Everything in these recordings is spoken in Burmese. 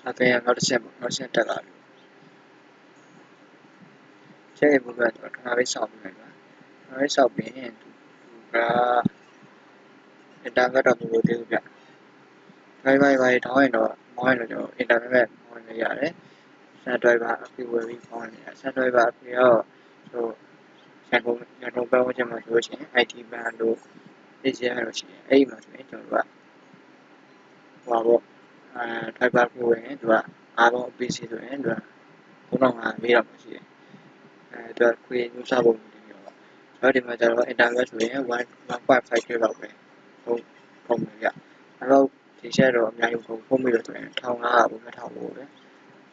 အတွင်းနောက်တစ်ချက်ပေါ့နောက်တစ်ချက်တက်လာပြီချက်ရဲ့ဘုကခဏလေးစောင့်နေပါခဏလေးစောင့်ပြီးရင်သူကအင်တာနက်တော့မလို့သေးဘူးဗျဘိုင်ထောင်းရင်တော့မောင်းရင်တော့ကျွန်တော်အင်တာနက်မောင်းနေရတယ်ဆန်ဒရိုက်ဘာအဖေဝယ်ပြီးမောင်းနေရဆန်ဒရိုက်ဘာအဖေရောဟိုရန်ကုန်ပတ်ဝန်းကျင်မှာဆိုလို့ရှိရင် IT ဘန်တို့ ACM လို့ရှိရင်အဲ့ဒီမှာဆိုရင်ကျွန်တော်တို့ကဟိုပါပေါ့driver ကိုဝင်သူကအားလုံး PC ဆိုရင်သူက3500လောက်ရှိတယ်သူကခွေညှိုးစားပုံနေပြီးတော့ဒီမှာကျတော့ internet ဆိုရင်1.5 GB လောက်ပဲပုံမယ်ဗျအဲ့တော့ဒီချက်တော့အများကြီးပုံမိလို့ဆိုရင်1500ဘူး2000ဘူးပဲ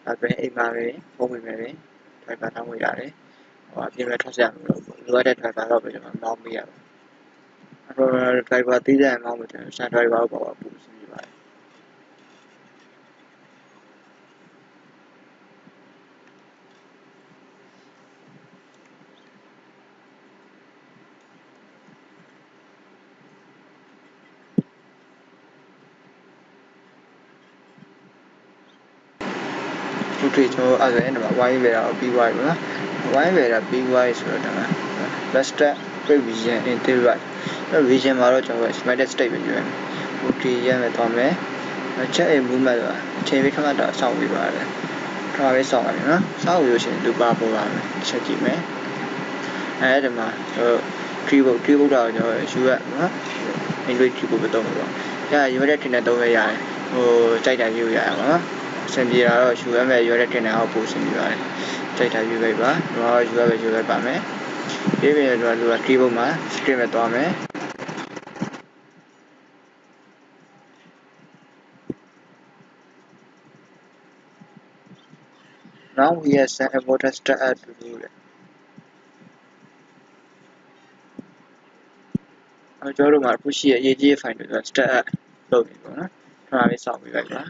အဲ့ဒါအိမ်မှာပဲပုံမိမယ်ပဲ driver တောင်းလို့ရတယ်ဟိုအပြင်မဲ့ထွက်ရမလို့လိုအပ်တဲ့ driver တော့ပဲကျွန်တော်မောင်းပေးရတယ်အဲ့တော့ driver သေးတဲ့မောင်းလို့ဆန် driver ကိုပေါ့ပူစီနေပါတယ်ခုထိကျွန်တော်အဲ့ဒါနဲ့ဝိုင်းဝယ်တာပြီးသွားပြီနော်ဝိုင်းဝယ်တာပြီးသွားပြီဆိုတော့ဒါက best quick vision integrate vision မှာတော့ကျွန်တော် smartest state ပဲယူရမယ် okay ရမယ်တော့မယ် check in movement ဆိုတာအချိန်လေးခဏတာစောင့်ပြီးပါတယ်ခဏလေးစောင့်ပါမယ်နော်စောင့်လို့ရှိရင်လူပါပေါ်လာမယ်ချက်ကြည့်မယ်အဲဒီမှာkeyboard တော့ကျွန်တော်ယူရနော် Android keyboard ပဲသုံးမှာပေါ့ဒါရွေးတဲ့တင်တဲ့သုံးရရတယ်ဟိုကြိုက်တာယူရအောင်နော်အဆင်ပြေတာတော့ယူရမယ်ရွေးတဲ့တင်တဲ့အောက်ပို့အဆင်ပြေပါတယ်ကြိုက်တာယူလိုက်ပါတော့ယူလိုက်ပါမယ်ဒီပြင်တော့လူက keyboard မှာ screen ပဲသွားမယ် Now we have sent a voter start at to do it. ကျွန်တော်တို့မှာအခုရှိရဲ့အရေးကြီးတဲ့ file တွေက start at လုပ်နေပေါ့နော်ခဏလေးစောင့်ပြီးလိုက်ပါ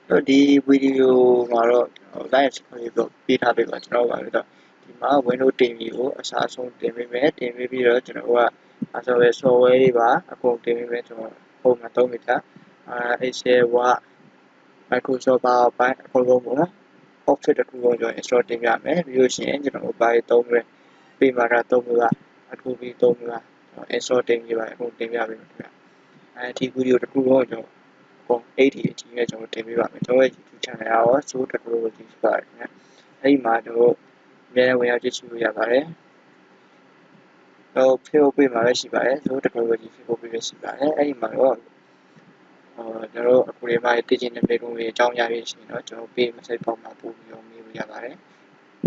တော့ဒီဗီဒီယိုမှာတော့ live ခွင့်ပေးထားပေးပါကျွန်တော်ပါပြီးတော့ဒီမှာ window တင်ပြီးကိုအစားဆုံးတင်ပေးမယ်တင်ပေးပြီးတော့ကျွန်တော်ကအဆိုပဲ software တွေပါအကုန်တင်ပေးမယ်ကျွန်တော်ပုံမှန်သုံးနေတာExcel Word Microsoft PowerPoint အကုန်လုံးပေါ့နော် Office တစ်ခုလုံးကျွန်တော် install တင်ပြမယ်ပြီးလို့ရှိရင်ကျွန်တော်ဘာတွေသုံးမလဲ Paymaster သုံးမလား Adobe သုံးမလား install တင်ပြပါအကုန်တင်ပြပေးမယ်ခင်ဗျဒီဗီဒီယိုတစ်ခုလုံးကျွန်တော်ပုံ80အကြီးနဲ့ကျွန်တော်တင်ပေးပါမယ်ကျွန်တော်ရဲ့ YouTube channel ရော So Technology ဖြစ်ပါတယ်ခင်ဗျအဲ့ဒီမှာကျွန်တော်အများနဲ့ဝင်ရောက်ကြည့်ရှုလို့ရပါတယ်တော့ Facebook page မှာလည်းရှိပါတယ် So Technology Facebook page လည်းရှိပါတယ်အဲ့ဒီမှာတော့ကျွန်တော်အခုဒီမှာတည်ကျင်းတဲ့မေးခွန်းတွေအကြောင်းအရာတွေရှိနေတော့ကျွန်တော် page message ပေါ်မှာပို့ပြီးတော့မေးလို့ရပါတယ်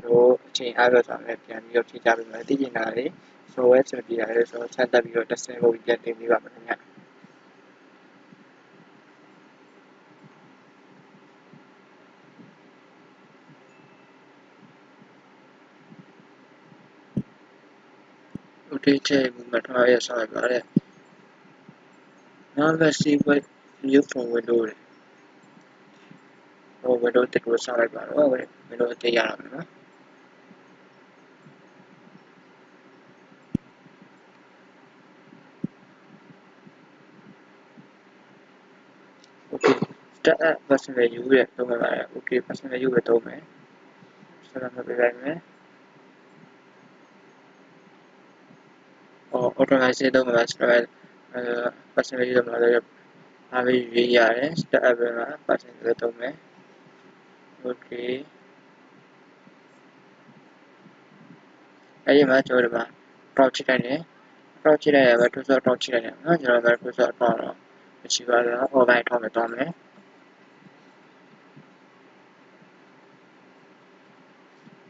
တို့အချိန်အားရဆောင်လည်းပြန်ပြီးတော့ဖြေကြပေးမယ်တည်ကျင်းတာလေ software စပြရတယ်ဆိုတော့ဆက်တက်ပြီးတော့ testing လုပ်ပြန်တင်ပေးပါမယ်ခင်ဗျOkay, check my try sorry about it. Now let's see what new from window. Oh, window that was sorry about it. Oh, window the yarn. Okay, that person where you get to me. Okay, person where you get to me. So I'm going to be right there. Oh, automatize it on the right. Person where you get to me. I will be here. Start everyone. Person where you get to me. Okay. အဲ့ဒီမှာကျွန်တော်တို့မှာ drop ချိလိုက်တယ် drop ချိလိုက်ရပဲသူဆို drop ချိလိုက်တယ်နော်ကျွန်တော်ကသူဆို drop တော့မရှိပါဘူး online ထောက်မယ်တော့မယ်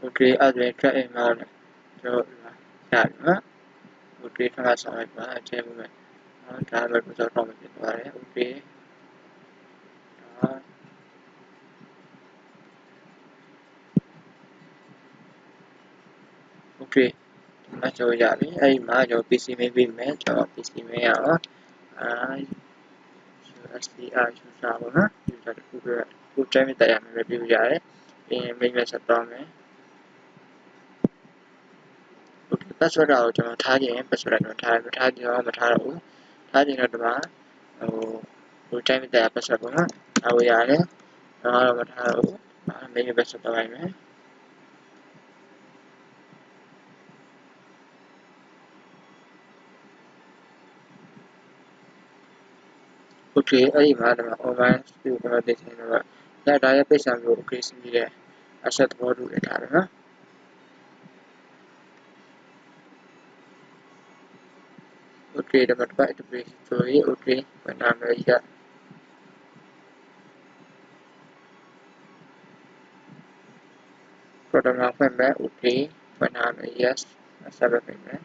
okay အဲ့ဒါ track in မှာကျွန်တော်ရတယ်နော် okay ခဏဆောင်လိုက်ပါအချိန်မှုမယ်ဒါပဲသူဆို drop မယ်ဖြစ်သွားတယ် okay okay မှာကျွန်တော်ရပြီအဲ့ဒီမှာကျွန်တော် PC မင်းပေးမယ်ကျွန်တော် PC မင်းရအောင်SPR user ပေါ့နော် user တစ်ခုပဲခုတိုင်းမဲ့တရားမယ်ပဲပြရတယ်ပြီးရင် main message တော့မယ် password ကိုကျွန်တော်ထားခြင်း password ကျွန်တော်ထားမထားခြင်းမထားတော့ဘူးထားခြင်းတော့ဒီမှာဟိုတိုင်းတဲ့ password ပေါ့နော်ဒါကိုရတယ်တော့မထားတော့ဘူး main password တော့လိုက်မယ် okay အဲ့ဒီမှာဒီမှာ online ကိုကျွန်တော်တင်နေတော့ဒါရဲ့ပိတ်ဆောင်ကို okay စီးပြီးတဲ့ asset သဘောတူရထားတယ်နော် okay ဒီမှာ device integration ဆိုရင် okay ဘယ်နာမည်ကြီးက product မှာဖွင့်မယ် okay ဘယ်နာမည် yes ဆက်လုပ်ပေးမယ်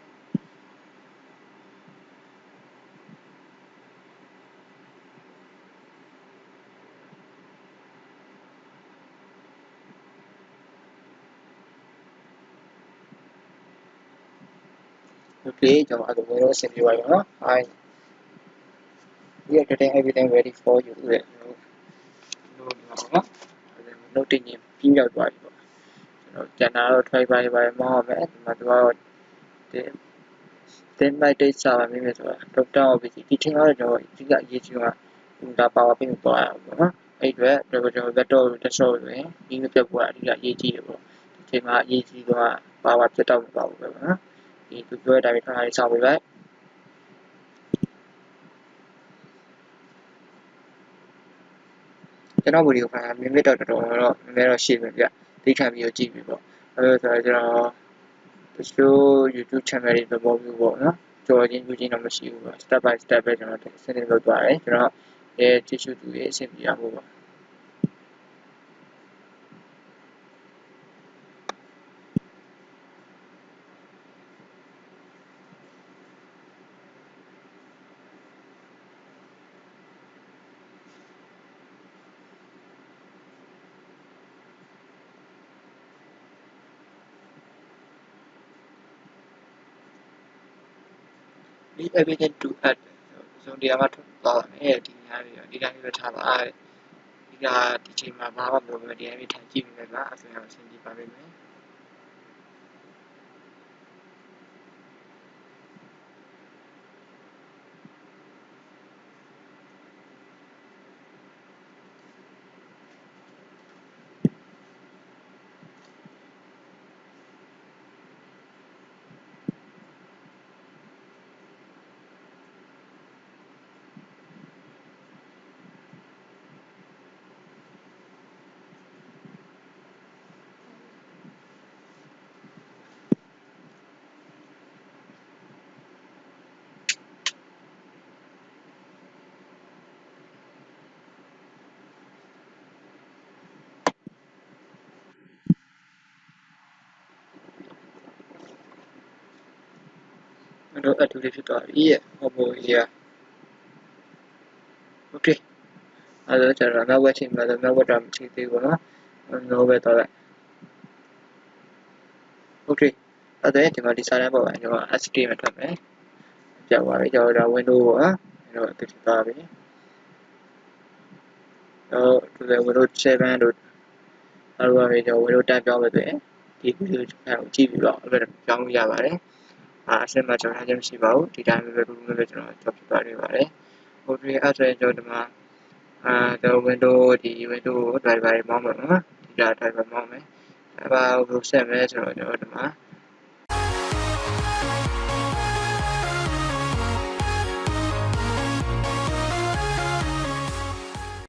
okay ကျွန်တော်အဲ့ဒါကိုဆင်ပြပါရအောင်နော် hi we are getting everything ready for you တဲ့လို့နော်note တင်ရင်ပြီးရောက်သွားပြီပေါ့ကျွန်တော်ကျန်တာတော့ try ပါမောင်းရမယ်ဒီမှာတော့တင်လိုက်တိတ်စာပါမိမယ်ဆိုတာ doctor office ဒီထင်တော့ကျွန်တော်အဓိကအရေးကြီးတာဒါပါဝါပင်းကိုသွားရအောင်ပေါ့နော်အဲ့အတွက်ကျွန်တော် laptop တက်ဆော့တွင်ဒီမပြတ်ဘူးအဓိကအရေးကြီးတယ်ပေါ့ဒီချိန်မှာအရေးကြီးတော့ပါဝါပြတ်တော့မပါဘူးပဲနော်ဒီသူပြောတဲ့အတိုင်းခဏလေးစောင့်ပေးလိုက်ကျွန်တော်ဗီဒီယိုဖိုင်မိနစ်တော့တော်တော်တော့နည်းနည်းတော့ရှည်ပဲဗျသိခံပြီးတော့ကြည့်ပြီပေါ့အဲ့လိုဆိုတော့ကျွန်တော်တချို့ YouTube channel တွေသဘောမျိုးပေါ့နော်ကြော်ချင်းယူချင်းတော့မရှိဘူးပေါ့ step by step ပဲကျွန်တော်စနစ်လုပ်သွားတယ်ကျွန်တော်ကြည့်ရှုသူရဲ့အဆင်ပြေအောင်ပေါ့ဒီ evidence to add ဆိုဒီမှာထုတ်သွားတယ်ဒီညားတွေဒီတိုင်းပဲထားပါဒီကဒီချိန်မှာဘာမှမလုပ်ဘဲဒီတိုင်းထိုင်ကြည့်နေလားအဆင်အောင်ဆင်ကြည့်ပါလိမ့်မယ်တော့အထူးလေးဖြစ်သွားပြီရဲ့ဟောပေါ်ကြီး okay အဲ့တော့ကျွန်တော်နောက်ဝက်ချိန်မှာနောက်ဝက်တော့မချိန်သေးဘူးနော်နောက်ဝက်တော့ okay အဲ့ဒါဒီမှာဒီစာတန်းပေါ်မှာကျွန်တော် HTML ထပ်မယ်ကြောက်ပါပြီကျွန်တော် window ပေါ့နော်အဲ့တော့တိကျသွားပြီဒီ window 7တို့အဲ့လိုပဲကျွန်တော် window 10ပြောင်းမယ်ဆိုရင်ဒီ video ကိုကြည့်ပြီးတော့အဲ့ဒါပြောင်းလို့ရပါတယ်အဆင်မှာကျွန်တော်ထားခြင်းမရှိပါဘူးဒီတိုင်းပဲတူတူနဲ့ကျွန်တော်ကြောက်ပြသွားနေပါတယ် okay အဲ့ဒါကျွန်တော်ဒီမှာတော့ window ဒီ driver မောင်းမယ်နော်ဒီ driver မောင်းမယ်အဲ့ဒါကိုဆက်မယ်ဆိုတော့ကျွန်တော်ဒီမှာ